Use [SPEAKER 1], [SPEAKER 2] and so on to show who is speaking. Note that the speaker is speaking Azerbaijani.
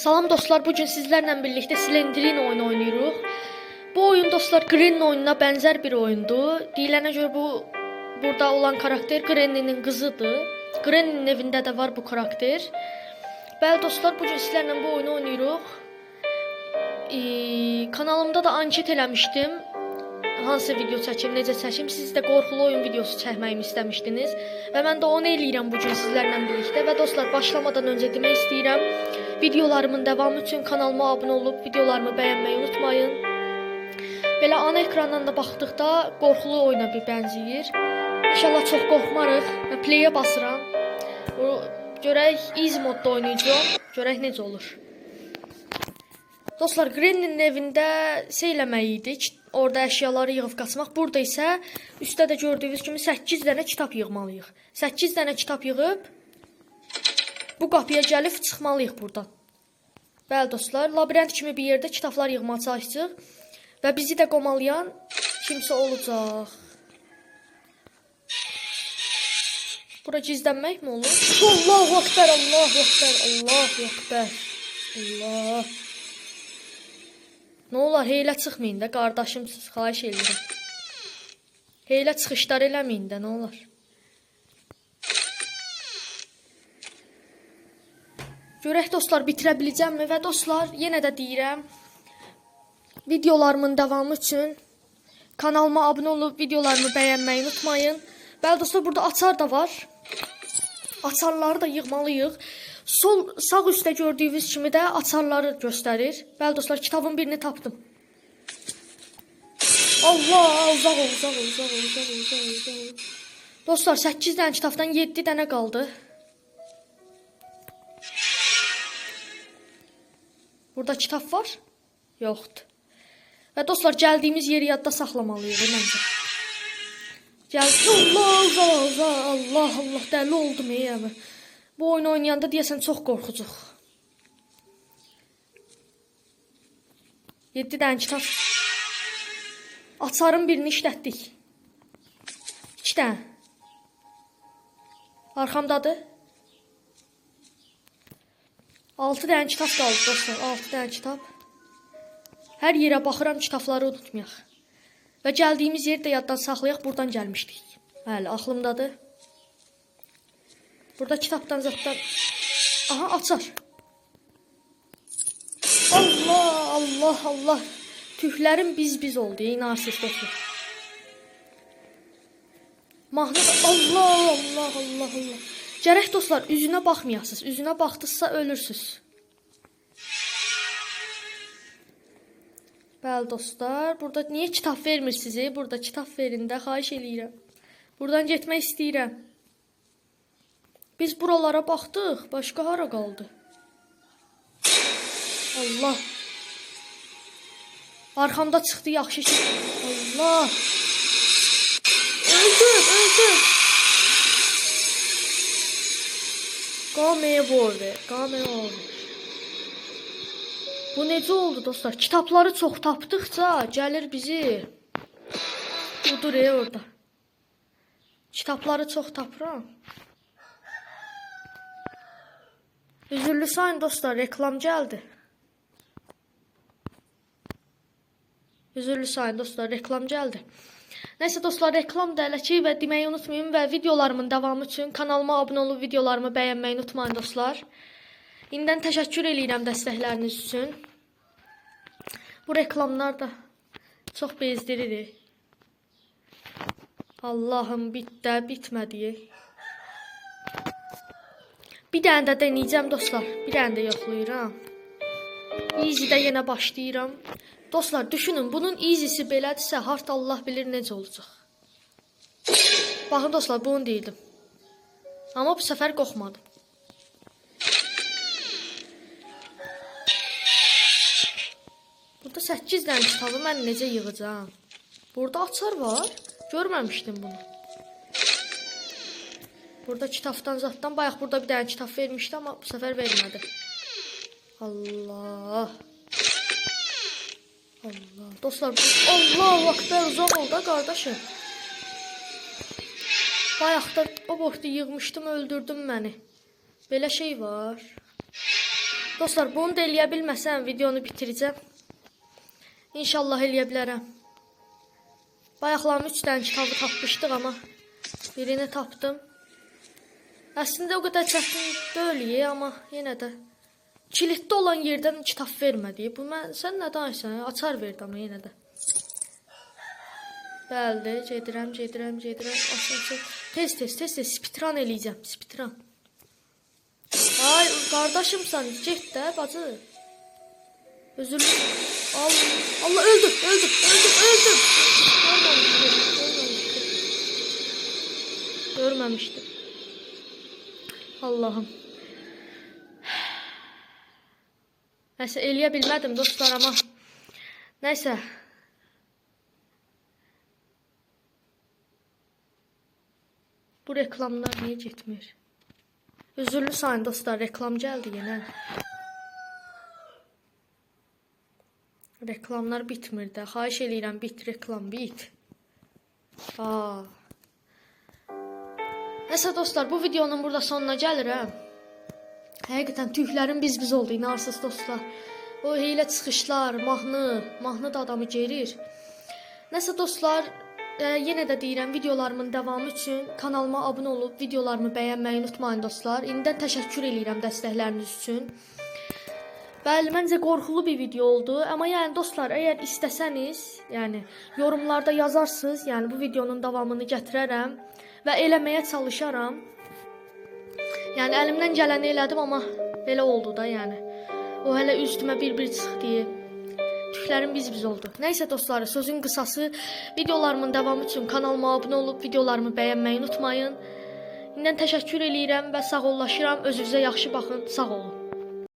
[SPEAKER 1] Salam dostlar, bugün sizlərlə birlikdə Slenderine oyunu oynayırıq. Bu oyun dostlar Granny oyununa bənzər bir oyundur. Deyilənə görə burada olan karakter Granny'nin qızıdır. Granny'nin evində də var bu karakter. Bəli dostlar, bugün sizlərlə bu oyunu oynayırıq. Kanalımda da anket eləmişdim. Hansı video çəkim, necə çəkim? Siz də qorxulu oyun videosu çəkməyimi istəmişdiniz. Və mən də onu eləyirəm bugün sizlərlə birlikdə. Və dostlar, başlamadan öncə demək istəyirəm. Videolarımın davamı üçün kanalıma abunə olub, videolarımı bəyənməyi unutmayın. Belə ana ekrandan da baxdıqda qorxulu oyuna bir bənzəyir. İnşallah çox qorxmarıq və play-ə basıram. Görək, easy modda oynayacağım. Görək necə olur. Dostlar, Granny'nin evində eləmək idi. Orada əşyaları yığıb qaçmaq. Burada isə üstdə də gördüyünüz kimi 8 dənə kitab yığmalıyıq. 8 dənə kitab yığıb bu qapıya gəlib çıxmalıyıq buradan. Bəli dostlar, labirent kimi bir yerdə kitablar yığmağa çalışacağıq. Və bizi də qomalayan kimsə olacaq. Bura gizlənmək mi olur? Allahu Akbar, Allahu Akbar, Allahu Akbar. Allah. Nə olar, heylə çıxmayın da, qardaşımsınız, xahiş edirəm. Heylə çıxışlar eləməyin də, nə olar. Görək dostlar, bitirə biləcəmmi? Və dostlar, yenə də deyirəm, videolarımın davamı üçün kanalıma abunə olub, videolarımı bəyənməyi unutmayın. Bəli dostlar, burada açar da var. Açarları da yığmalıyıq. Sağ üstdə gördüyünüz kimi də açarları göstərir. Bəli dostlar, kitabın birini tapdım. Allah, uzaq ol. Dostlar, 8 dənə kitabdan 7 dənə qaldı. Burada kitab var? Yoxdur. Və dostlar, gəldiyimiz yeri yadda saxlamalıyıq məncə. Allah, dəli oldum eyəmi. Bu oyunu oynayanda deyəsən çox qorxucuq. 7 dənə kitab. Açarın birini işlətdik. 2 dənə. Arxamdadır. 6 dənə kitab qaldı dostlar. 6 dənə kitab. Hər yerə baxıram, kitabları unutmayaq. Və gəldiyimiz yeri də yaddan saxlayaq. Buradan gəlmişdik. Bəli, aklımdadır. Burada kitabdan zaten... Aha, açar. Allah. Tühlərim biz oldu. İnarsız dostlar. Mahnı da... Allah. Gərək dostlar, üzünə baxmayasınız. Üzünə baxdınızsa ölürsünüz. Bəli dostlar. Burada niyə kitab vermir sizi? Burada kitab verin də, xahiş eləyirəm. Buradan getmək istəyirəm. Biz buralara baxdıq, başqa hara qaldı? Allah. Arxamda çıxdı, yaxşı ki. Allah. Öldüm. Game over. Bu necə oldu dostlar? Kitabları çox tapdıqca gəlir bizi. Budur orada. Kitabları çox tapıram. Üzürlü sayın dostlar, reklam gəldi. Neyse dostlar, reklam da elə ki və deməyi unutmayın və videolarımın davamı üçün kanalıma abunə olub, videolarımı bəyənməyi unutmayın dostlar. İndən təşəkkür edirəm dəstəkləriniz üçün. Bu reklamlar da çox bezdirir. Allahım, bitmədi. Bir dənə də deneyəcəm dostlar. Bir dənə də yoxlayıram. Easy-də yenə başlayıram. Dostlar, düşünün, bunun easy-si belədirsə, hard Allah bilir necə olacaq. Baxın dostlar, bunu deyildim. Amma bu səfər qorxmadım. Burada 8 dənə kitabı mən necə yığacağım? Burada açar var. Görməmişdim bunu. Burada kitabdan zatdan bayaq burada bir dənə kitab vermişdi, amma bu səfər vermədi. Allah. Dostlar, Allahu Akbar, uzaq ol da qardaşım. Bayaqda o boşda yığmışdım, öldürdün məni. Belə şey var. Dostlar, bunu da eləyə bilməsəm videonu bitirəcəm. İnşallah eləyə bilərəm. Bayaqlarım 3 dənə kitabı tapmışdıq, amma birini tapdım. Əslində o qədər çətin deyil, amma yenə də kilitli olan yerdən kitab vermədi. Bu sən nə danışsan? Açar verdi amma yenə də. Bəli, gedirəm. Tez spitran eləyəcəm, spitran. Ay, qardaşımsan, get də, bacı. Özür Allah, öldüm. Görməmişdim. Allahım. Nəsə, eləyə bilmədim dostlar, amma nəysə. Bu reklamlar niyə getmir? Özürlü sayın dostlar, reklam gəldi yenə. Reklamlar bitmir də. Xahiş eləyirəm, reklam bit. Nəsə dostlar, bu videonun burada sonuna gəlirəm. Həqiqətən tüklərim biz oldu, inarsız dostlar. O heylə çıxışlar, mahnı da adamı gerir. Nəsə dostlar, yenə də deyirəm, videolarımın davamı üçün kanalıma abunə olub videolarımı bəyənməyi unutmayın dostlar. İndidən təşəkkür eləyirəm dəstəkləriniz üçün. Bəli, məncə qorxulu bir video oldu. Amma yəni dostlar, əgər istəsəniz, yəni yorumlarda yazarsınız, yəni bu videonun davamını gətirərəm və eləməyə çalışaram. Yəni əlimdən gələni elədim, amma belə oldu da, yəni. O hələ üstümə bir çıxdı. Tüklərim biz oldu. Nəysə dostlar, sözün qısası, videolarımın davamı üçün kanalıma abunə olub videolarımı bəyənməyi unutmayın. İndən təşəkkür eləyirəm və sağollaşıram. Özünüzə yaxşı baxın. Sağ olun.